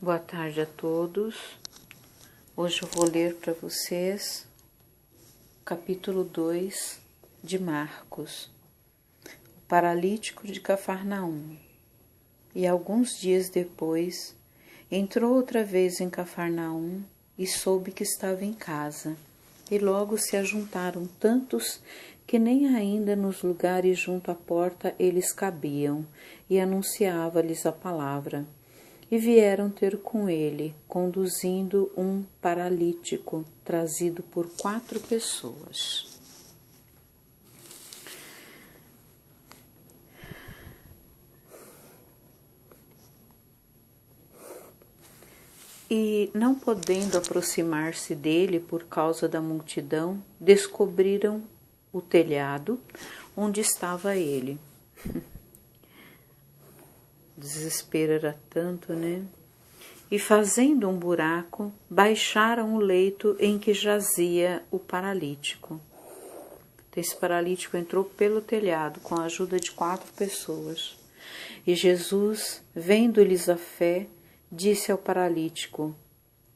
Boa tarde a todos. Hoje eu vou ler para vocês o capítulo 2 de Marcos, o paralítico de Cafarnaum. E alguns dias depois, entrou outra vez em Cafarnaum e soube que estava em casa. E logo se ajuntaram tantos que nem ainda nos lugares junto à porta eles cabiam, e anunciava-lhes a palavra. E vieram ter com ele, conduzindo um paralítico, trazido por 4 pessoas. E, não podendo aproximar-se dele por causa da multidão, descobriram o telhado onde estava ele. O desespero era tanto, né? E fazendo um buraco, baixaram o leito em que jazia o paralítico. Então, esse paralítico entrou pelo telhado com a ajuda de 4 pessoas. E Jesus, vendo-lhes a fé, disse ao paralítico: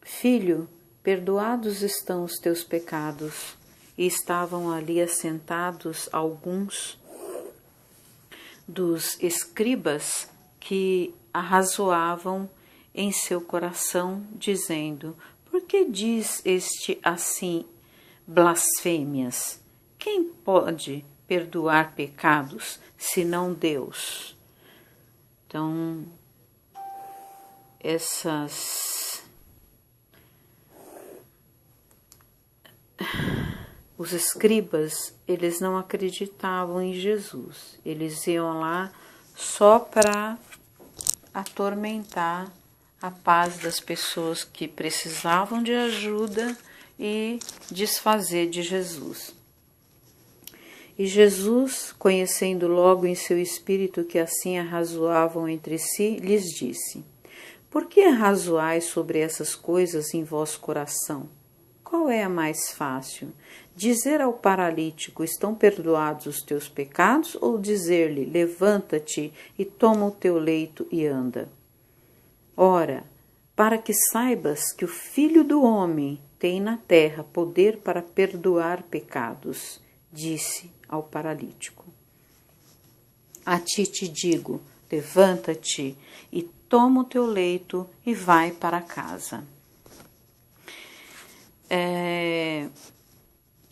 Filho, perdoados estão os teus pecados. E estavam ali assentados alguns dos escribas que arrazoavam em seu coração, dizendo: Por que diz este assim blasfêmias? Quem pode perdoar pecados, senão Deus? Então, os escribas, eles não acreditavam em Jesus. Eles iam lá só para atormentar a paz das pessoas que precisavam de ajuda e desfazer de Jesus. E Jesus, conhecendo logo em seu espírito que assim arrazoavam entre si, lhes disse: Por que arrazoais sobre essas coisas em vosso coração? Qual é a mais fácil? Dizer ao paralítico: Estão perdoados os teus pecados? Ou dizer-lhe: Levanta-te e toma o teu leito e anda? Ora, para que saibas que o Filho do Homem tem na terra poder para perdoar pecados, disse ao paralítico: A ti te digo, levanta-te e toma o teu leito e vai para casa.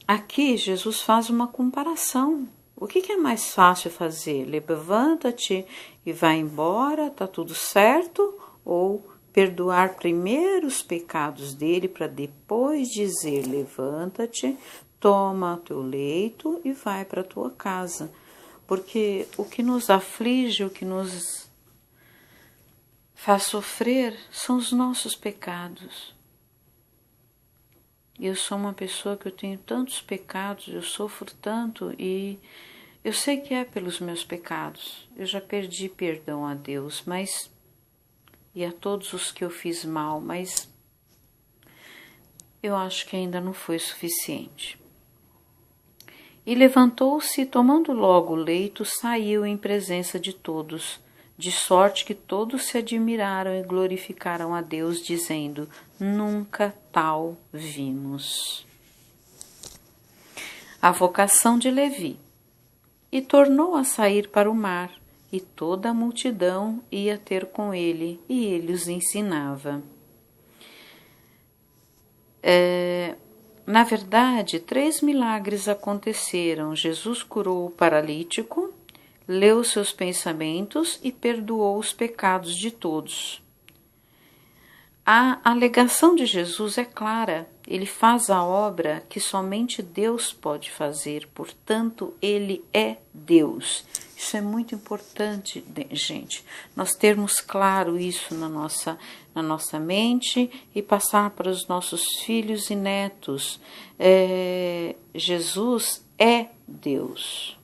Aqui Jesus faz uma comparação. O que é mais fácil fazer? Levanta-te e vai embora, tá tudo certo? Ou perdoar primeiro os pecados dele para depois dizer: levanta-te, toma o teu leito e vai para a tua casa? Porque o que nos aflige, o que nos faz sofrer são os nossos pecados. Eu sou uma pessoa que eu tenho tantos pecados, eu sofro tanto e eu sei que é pelos meus pecados. Eu já perdi perdão a Deus, e a todos os que eu fiz mal, mas eu acho que ainda não foi suficiente. E levantou-se e, tomando logo o leito, saiu em presença de todos, de sorte que todos se admiraram e glorificaram a Deus, dizendo: Nunca tal vimos. A vocação de Levi. E tornou a sair para o mar, e toda a multidão ia ter com ele, e ele os ensinava. Na verdade, 3 milagres aconteceram. Jesus curou o paralítico, leu seus pensamentos e perdoou os pecados de todos. A alegação de Jesus é clara. Ele faz a obra que somente Deus pode fazer, portanto, ele é Deus. Isso é muito importante, gente, nós termos claro isso na nossa mente e passar para os nossos filhos e netos. Jesus é Deus,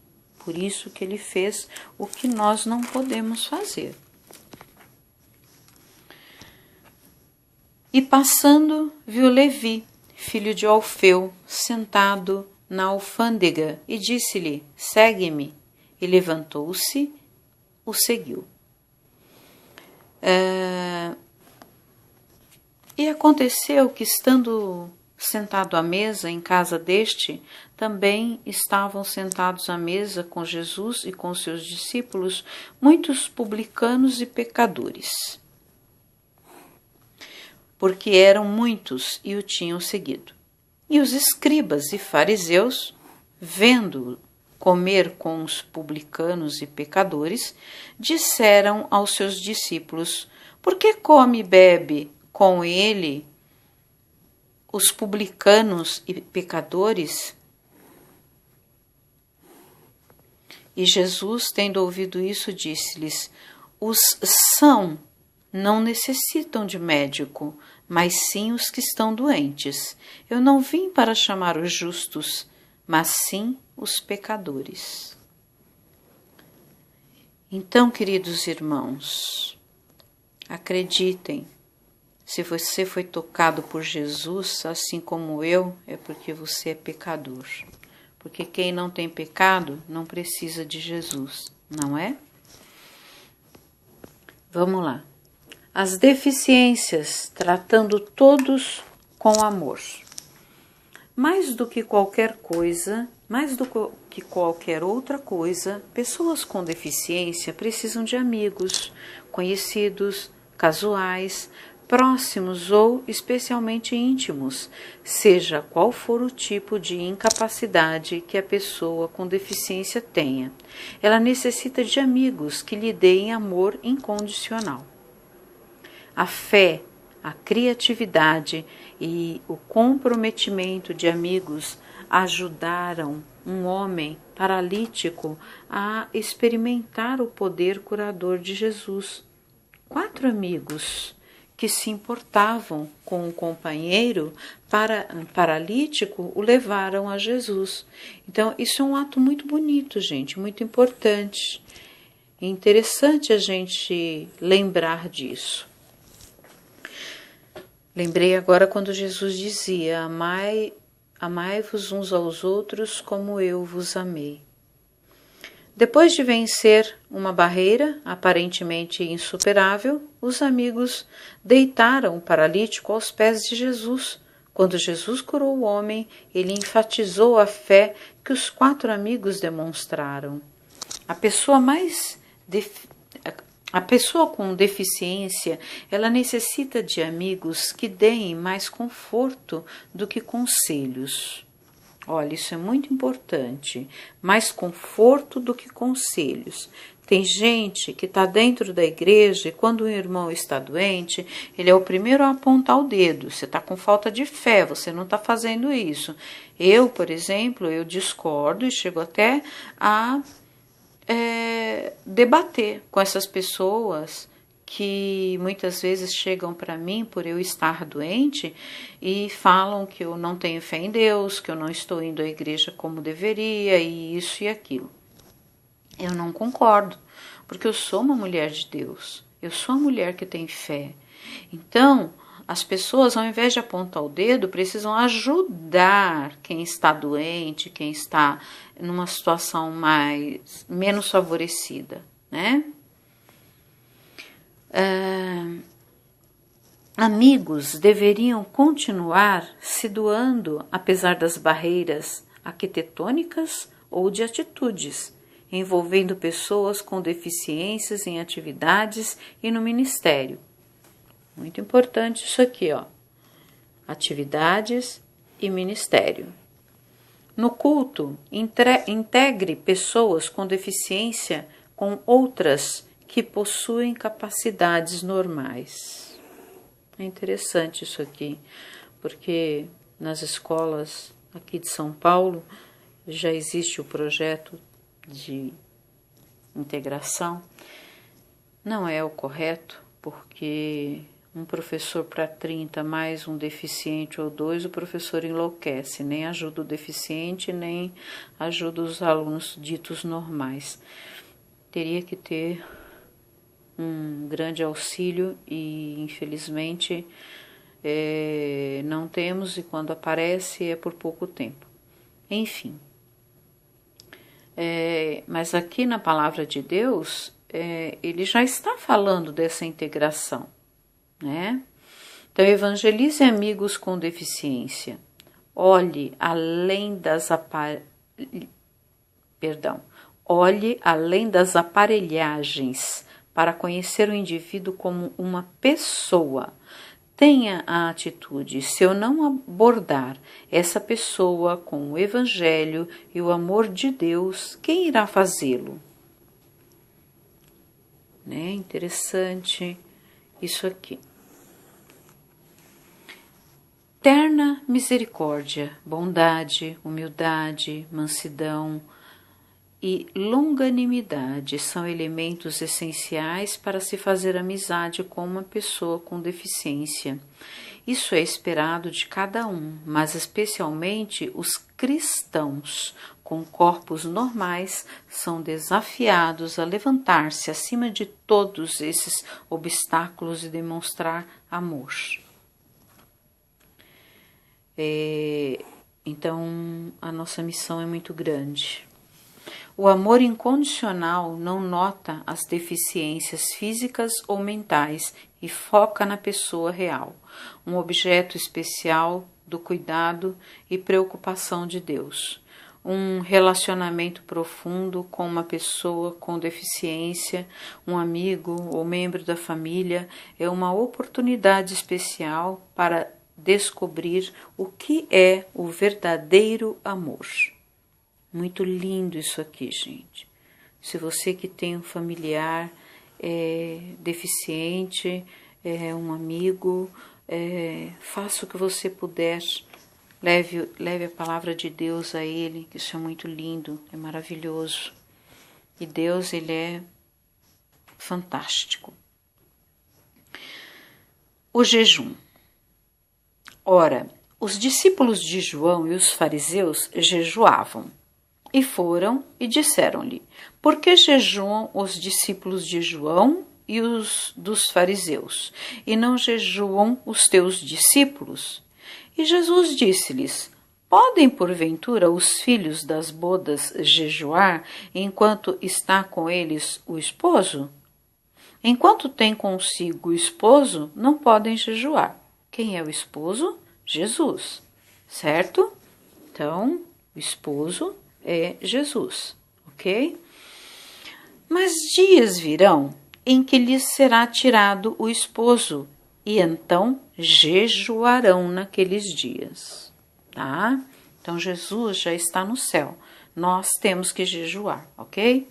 por isso que ele fez o que nós não podemos fazer. E passando, viu Levi, filho de Alfeu, sentado na alfândega, e disse-lhe: Segue-me. E levantou-se, o seguiu. E aconteceu que, estando sentado à mesa em casa deste, também estavam sentados à mesa com Jesus e com seus discípulos muitos publicanos e pecadores, porque eram muitos e o tinham seguido. E os escribas e fariseus, vendo-o comer com os publicanos e pecadores, disseram aos seus discípulos: por que come e bebe com ele os publicanos e pecadores? E Jesus, tendo ouvido isso, disse-lhes: os sãos não necessitam de médico, mas sim os que estão doentes. Eu não vim para chamar os justos, mas sim os pecadores. Então, queridos irmãos, acreditem, se você foi tocado por Jesus, assim como eu, é porque você é pecador. Porque quem não tem pecado não precisa de Jesus, não é? Vamos lá. As deficiências, tratando todos com amor. Mais do que qualquer coisa, mais do que qualquer outra coisa, pessoas com deficiência precisam de amigos, conhecidos, casuais, próximos ou especialmente íntimos, seja qual for o tipo de incapacidade que a pessoa com deficiência tenha. Ela necessita de amigos que lhe deem amor incondicional. A fé, a criatividade e o comprometimento de amigos ajudaram um homem paralítico a experimentar o poder curador de Jesus. 4 amigos que se importavam com o companheiro paralítico o levaram a Jesus. Então, isso é um ato muito bonito, gente, muito importante. É interessante a gente lembrar disso. Lembrei agora quando Jesus dizia: amai-vos uns aos outros como eu vos amei. Depois de vencer uma barreira aparentemente insuperável, os amigos deitaram o paralítico aos pés de Jesus. Quando Jesus curou o homem, ele enfatizou a fé que os 4 amigos demonstraram. A pessoa com deficiência, ela necessita de amigos que deem mais conforto do que conselhos. Olha, isso é muito importante. Mais conforto do que conselhos. Tem gente que está dentro da igreja e quando o irmão está doente, ele é o primeiro a apontar o dedo. Você está com falta de fé, você não está fazendo isso. Eu, por exemplo, eu discordo e chego até a debater com essas pessoas que muitas vezes chegam para mim por eu estar doente e falam que eu não tenho fé em Deus, que eu não estou indo à igreja como deveria e isso e aquilo. Eu não concordo, porque eu sou uma mulher de Deus, eu sou uma mulher que tem fé. Então, as pessoas, ao invés de apontar o dedo, precisam ajudar quem está doente, quem está numa situação menos favorecida, né? Amigos deveriam continuar se doando apesar das barreiras arquitetônicas ou de atitudes, envolvendo pessoas com deficiências em atividades e no ministério. Muito importante isso aqui, ó. Atividades e ministério. No culto, integre pessoas com deficiência com outras que possuem capacidades normais. É interessante isso aqui, porque nas escolas aqui de São Paulo já existe o projeto de integração. Não é o correto, porque um professor para 30 mais um deficiente ou 2, o professor enlouquece, nem ajuda o deficiente, nem ajuda os alunos ditos normais. Teria que ter um grande auxílio e, infelizmente, não temos, e quando aparece é por pouco tempo. Enfim, mas aqui na Palavra de Deus, ele já está falando dessa integração, né? Então, evangelize amigos com deficiência. Olhe além das Olhe além das aparelhagens para conhecer o indivíduo como uma pessoa. Tenha a atitude: se eu não abordar essa pessoa com o Evangelho e o amor de Deus, quem irá fazê-lo? Né? Interessante isso aqui. Terna misericórdia, bondade, humildade, mansidão e longanimidade são elementos essenciais para se fazer amizade com uma pessoa com deficiência. Isso é esperado de cada um, mas especialmente os cristãos com corpos normais são desafiados a levantar-se acima de todos esses obstáculos e demonstrar amor. Então, a nossa missão é muito grande. O amor incondicional não nota as deficiências físicas ou mentais e foca na pessoa real, um objeto especial do cuidado e preocupação de Deus. Um relacionamento profundo com uma pessoa com deficiência, um amigo ou membro da família, é uma oportunidade especial para descobrir o que é o verdadeiro amor. Muito lindo isso aqui, gente. Se você que tem um familiar deficiente, um amigo, faça o que você puder. Leve a palavra de Deus a ele, que isso é muito lindo, é maravilhoso. E Deus, ele é fantástico. O jejum. Ora, os discípulos de João e os fariseus jejuavam. E foram e disseram-lhe: por que jejuam os discípulos de João e os dos fariseus, e não jejuam os teus discípulos? E Jesus disse-lhes: podem porventura os filhos das bodas jejuar enquanto está com eles o esposo? Enquanto tem consigo o esposo, não podem jejuar. Quem é o esposo? Jesus, certo? Então, o esposo é Jesus, ok? Mas dias virão em que lhes será tirado o esposo, e então jejuarão naqueles dias, tá? Então Jesus já está no céu, nós temos que jejuar, ok?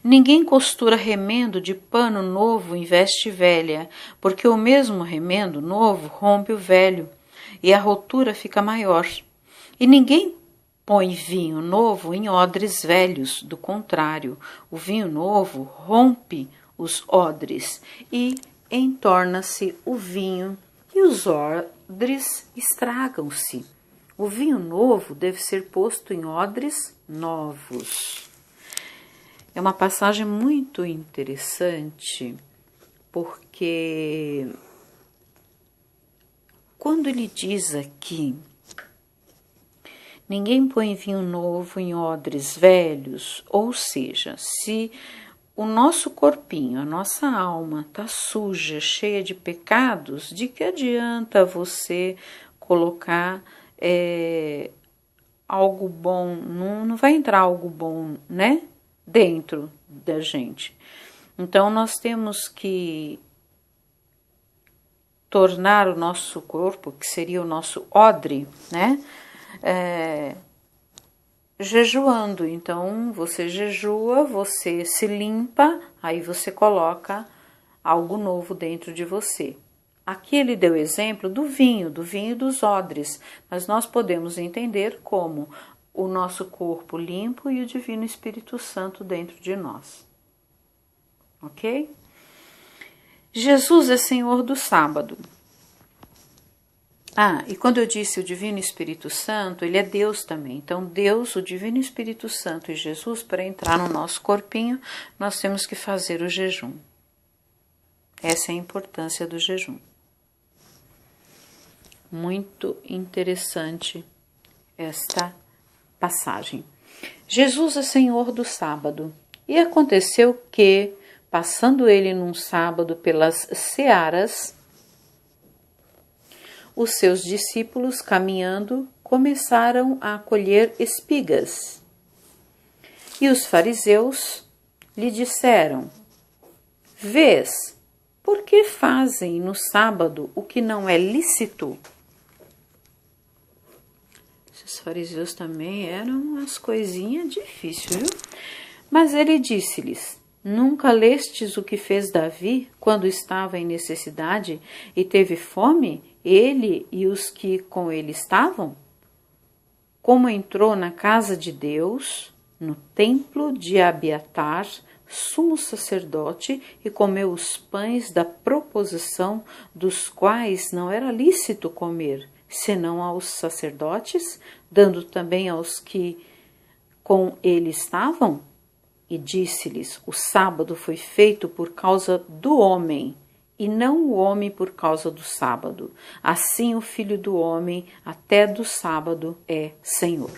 Ninguém costura remendo de pano novo em veste velha, porque o mesmo remendo novo rompe o velho, e a rotura fica maior. E ninguém põe vinho novo em odres velhos, do contrário, o vinho novo rompe os odres, e entorna-se o vinho, e os odres estragam-se. O vinho novo deve ser posto em odres novos. É uma passagem muito interessante, porque quando ele diz aqui, ninguém põe vinho novo em odres velhos, ou seja, se o nosso corpinho, a nossa alma está suja, cheia de pecados, de que adianta você colocar algo bom? Não vai entrar algo bom, né? Dentro da gente. Então nós temos que tornar o nosso corpo, que seria o nosso odre, né? Jejuando. Então você jejua, você se limpa, aí você coloca algo novo dentro de você. Aqui ele deu exemplo do vinho dos odres, mas nós podemos entender como o nosso corpo limpo e o Divino Espírito Santo dentro de nós. Ok? Jesus é Senhor do sábado. E quando eu disse o Divino Espírito Santo, ele é Deus também. Então, Deus, o Divino Espírito Santo e Jesus, para entrar no nosso corpinho, nós temos que fazer o jejum. Essa é a importância do jejum. Muito interessante esta passagem. Jesus é Senhor do sábado. E aconteceu que, passando ele num sábado pelas searas, os seus discípulos, caminhando, começaram a colher espigas. E os fariseus lhe disseram: Vês, por que fazem no sábado o que não é lícito? Esses fariseus também eram umas coisinhas difíceis, viu? Mas ele disse-lhes: Nunca lestes o que fez Davi quando estava em necessidade e teve fome, ele e os que com ele estavam? Como entrou na casa de Deus, no templo de Abiatar, sumo sacerdote, e comeu os pães da proposição, dos quais não era lícito comer, senão aos sacerdotes, dando também aos que com ele estavam? E disse-lhes: O sábado foi feito por causa do homem, e não o homem por causa do sábado. Assim o Filho do Homem até do sábado é Senhor.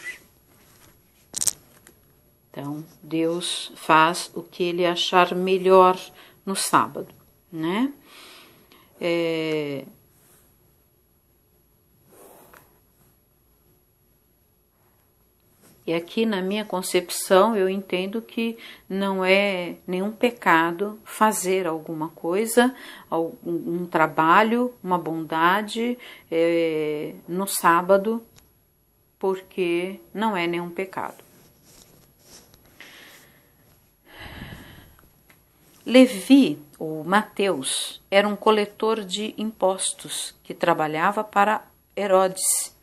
Então, Deus faz o que ele achar melhor no sábado, né? E aqui na minha concepção eu entendo que não é nenhum pecado fazer alguma coisa, um trabalho, uma bondade no sábado, porque não é nenhum pecado. Levi, ou Mateus, era um coletor de impostos que trabalhava para Herodes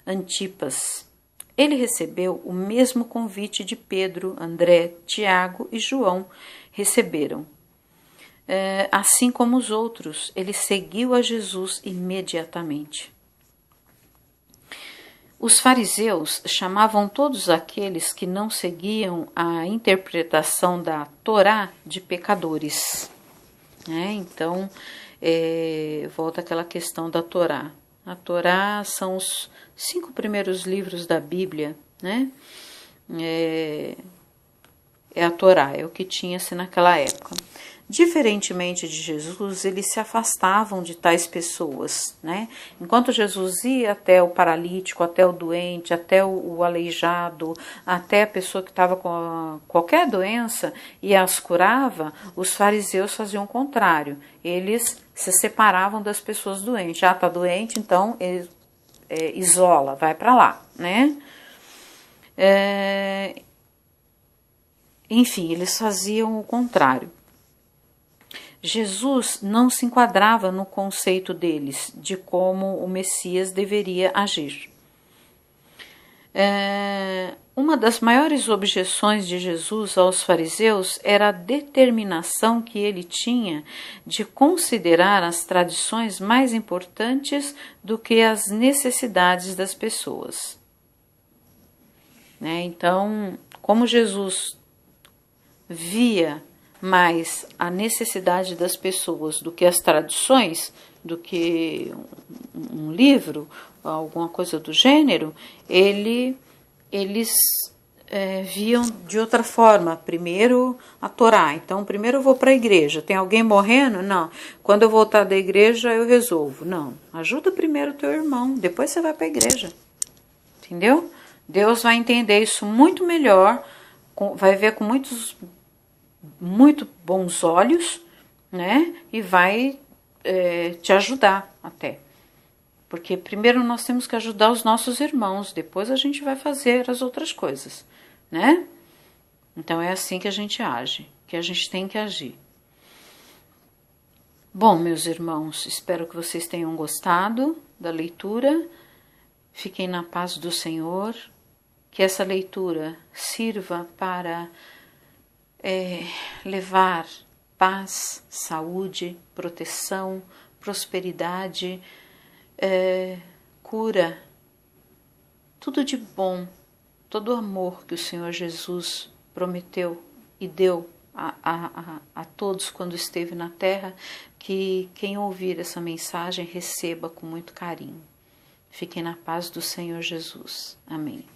Antipas. Ele recebeu o mesmo convite de Pedro, André, Tiago e João receberam. Assim como os outros, ele seguiu a Jesus imediatamente. Os fariseus chamavam todos aqueles que não seguiam a interpretação da Torá de pecadores. Então, volta aquela questão da Torá. A Torá são os 5 primeiros livros da Bíblia, né? É a Torá, é o que tinha-se naquela época. Diferentemente de Jesus, eles se afastavam de tais pessoas, né? Enquanto Jesus ia até o paralítico, até o doente, até o aleijado, até a pessoa que estava com qualquer doença e as curava, os fariseus faziam o contrário. Eles se separavam das pessoas doentes. Tá doente, então isola, vai para lá, né? Enfim, eles faziam o contrário. Jesus não se enquadrava no conceito deles de como o Messias deveria agir. Uma das maiores objeções de Jesus aos fariseus era a determinação que ele tinha de considerar as tradições mais importantes do que as necessidades das pessoas. Então, como Jesus via mais a necessidade das pessoas do que as tradições, do que um livro, alguma coisa do gênero, eles viam de outra forma. Primeiro a Torá. Então, primeiro eu vou para a igreja. Tem alguém morrendo? Não. Quando eu voltar da igreja, eu resolvo. Não. Ajuda primeiro o teu irmão, depois você vai para a igreja. Entendeu? Deus vai entender isso muito melhor, vai ver com muito bons olhos, né? E vai te ajudar até. Porque primeiro nós temos que ajudar os nossos irmãos, depois a gente vai fazer as outras coisas, né? Então é assim que a gente age, que a gente tem que agir. Bom, meus irmãos, espero que vocês tenham gostado da leitura. Fiquem na paz do Senhor, que essa leitura sirva para levar paz, saúde, proteção, prosperidade, cura, tudo de bom, todo o amor que o Senhor Jesus prometeu e deu a todos quando esteve na terra, que quem ouvir essa mensagem receba com muito carinho. Fiquem na paz do Senhor Jesus. Amém.